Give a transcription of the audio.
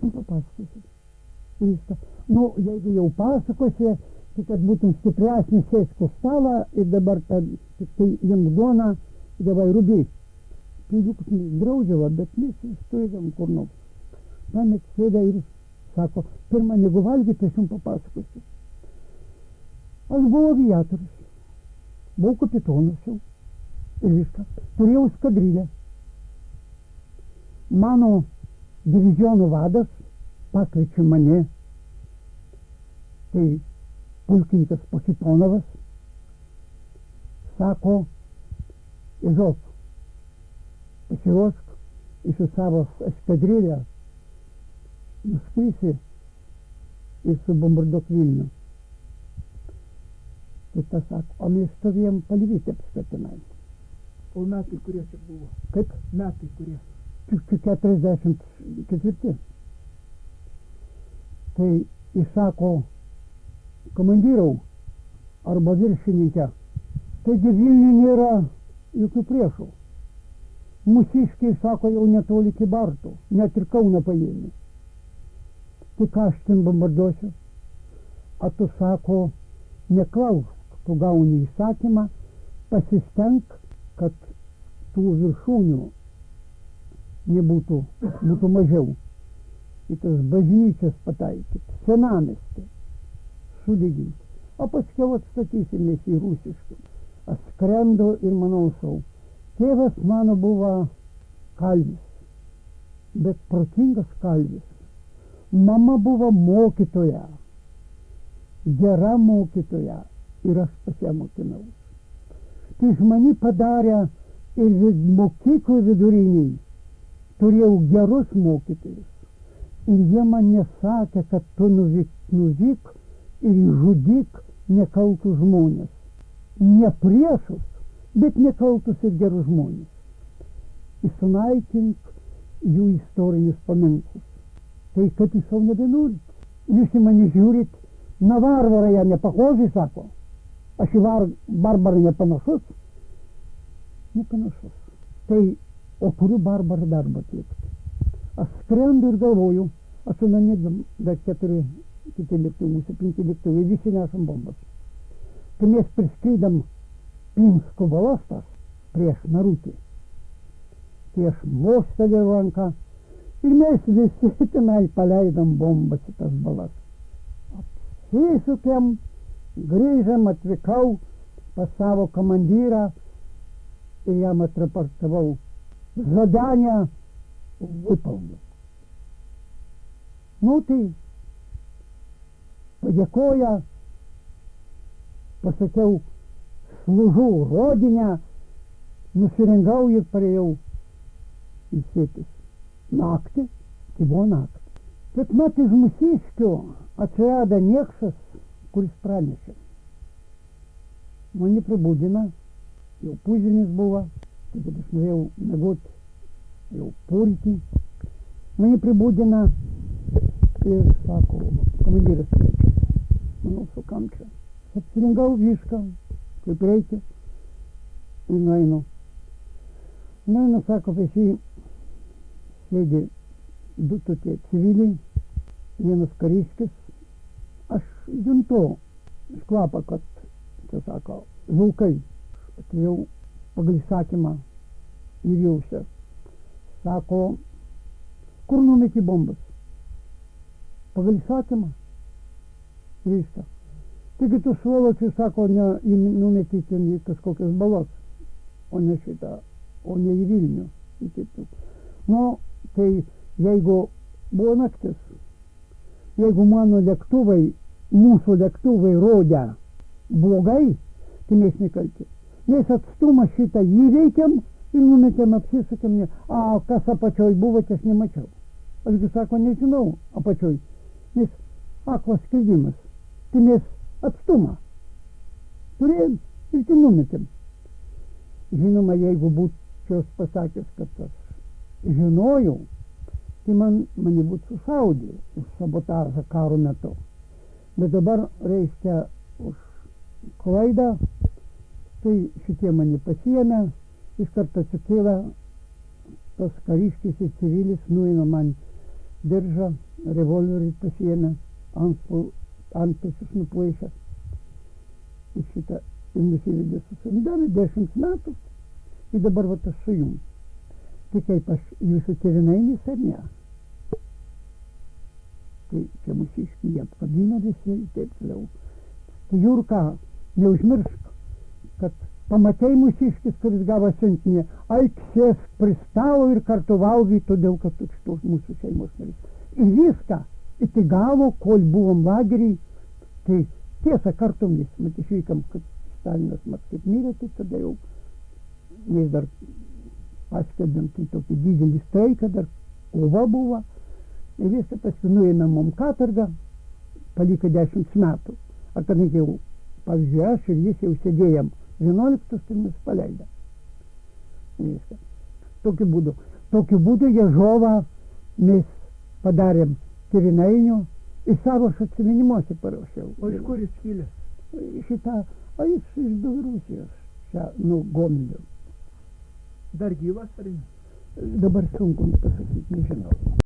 Nu, papasakosiu. Viską. Nu, jeigu jau pasakosi, tai kad būtum stipresnis, sėsk už stalą ir dabar tik tai jiems duona, davai rubiai. Pėdžiukus draudžiava, bet mes stovėdam kur nors. Pamet sėda ir sako, pirmą negu valgyti, aš jums papasakosiu. Aš buvau aviatorius, buvau kapitonas jau ir viską. Turėjau skadrilę. Mano divizionų vadas pakviečia mane, tai pulkininkas Positonovas, sako, Izop, pasiruošk į su savo eskadrilę, nuskrisi ir subombarduok Vilnių. Tai tas sako, o mes stovėjom Palvyti apskatinai. O metai kurie čia buvo? Kaip? Metai kurie? 44. Tai jis sako, komandyrau arba viršininkė, taigi Vilniuje nėra jokių priešų. Mūsiškiai, sako, jau netoli Kybartų, net ir Kauną paėmė. Tai ką aš ten bombarduosiu? A tu, sako, neklausk, tu gauni įsakymą, pasistenk, kad tų viršūnių nebūtų, būtų mažiau. Į tas bažnyčias pataikyti, senamiestį, sudeginti. O paskiau atstatysimės į rusišką. Aš skrendu ir manau sau. Tėvas mano buvo kalvis, bet protingas kalvis. Mama buvo mokytoja, gera mokytoja ir aš pas ją mokinau. Tai iš mane padarė ir mokyklų viduriniai. Turėjau gerus mokytojus. Ir jie man nesakė, kad tu nuvyk ir žudyk nekaltus žmonės. Ne priešus, bet nekaltus ir gerus žmonės. Ir sunaikink jų istorinius paminklus. Tai kaip jūs savo nebenorit. Jūs į mane žiūrit, na varvarą ją nepahozį, sako. Aš į barbarą nepanašus. Nepanašus. Tai, o turiu barbarą darbą atlikti. Aš skrendu ir galvoju, aš su manimi dar 4 kiti lėktuvai, mūsų 5 lėktuvai, visi nešam bombas. Kai mes priskrydam Pinsko balostas prieš Narutį, tai aš mostelėjau ranką ir mes visi tenai paleidom bombas į tas balas. Apsisukėm, grįžam, atvykau pas savo komandyrą ir jam atraportavau. Задание выполнил. Ну tai padėkoja, pasakiau, slūžu rodinę, nusirengau ir parėjau ilsėtis. Naktį, tai buvo naktį. Bet mat iš mūsiškių atsirado niekšas, kuris pranešė. Mane pribūdina, jau pusdienis buvo, tai kad aš norėjau mėgoti jau porytį. Mane pribūdina ir sako, komandyras kviečia. Manau, su kam čia? Apsirengau viską, kaip reikia. Ir nueinu. Nueinu, sako, pas jį sėdi 2 tokie civiliai, vienas kariškis. Aš juntu iš kvapą, kad, čia sako, vilkai. Atėjau pagal įsakymą ir jausia. Sako, kur numeti bombas? Pagal įsakymą. Viską. Taigi tu svoločiai, sako, numeti ten į kažkokias balas, o ne šitą, o ne į Vilnių. Nu, tai jeigu buvo naktis, jeigu mano lėktuvai, mūsų lėktuvai rodė blogai, tai mes nekalti. Mes atstumą šitą įveikiam ir numetėm, apsisakėm. A kas apačioj buvo, aš nemačiau. Ašgi sako, nežinau apačioj. Nes aklas skridimas. Tai mes atstumą turėjom ir tai numetėm. Žinoma, jeigu būčiau pasakęs, kad aš žinojau, tai mane būtų sušaudę už sabotažą karo metu. Bet dabar, reiškia, už klaidą, tai šitie mane pasiėmė, iš karto atsikėlė tas kariškis ir civilis, nueina man diržą, revolverį pasiėmė, antpečius nuplaišęs. Ir šitą ir nusivedė su savimi. Davė 10 metų ir dabar vat aš su jum. Tai kaip aš jūsų tėvynainis ar ne? Tai čia mūsiškiai jie apkabina visi ir taip toliau. Tai Jurka, neužmiršk, kad pamatei mūsiškis, kuris gavo siuntinį, eik sėsk prie stalo ir kartu valgai, todėl kad tu šitos mūsų šeimos narys. Ir viską iki galo, kol buvom lagery, tai tiesa kartu mes išvykam, kad Stalinas mat kaip mirė, tai tada jau mes dar paskelbėm tai tokį didelį streiką, dar kova buvo. Ir viską paskui nuėmėm mum katorgą, paliko 10 metų. A kadangi jau, pavyzdžiui, aš ir jis jau sėdėjom 11, tai mes paleidėm. Viską. Tokiu būdu Ježovą mes padarėm Tėvynainių ir savo aš atsiminimuose parašiau. O iš kur jis kilęs? Šitą, o jis iš Belorusijos, čia, Gomelio. Dar gyvas ar ne? Dabar sunku pasakyti, nežinau.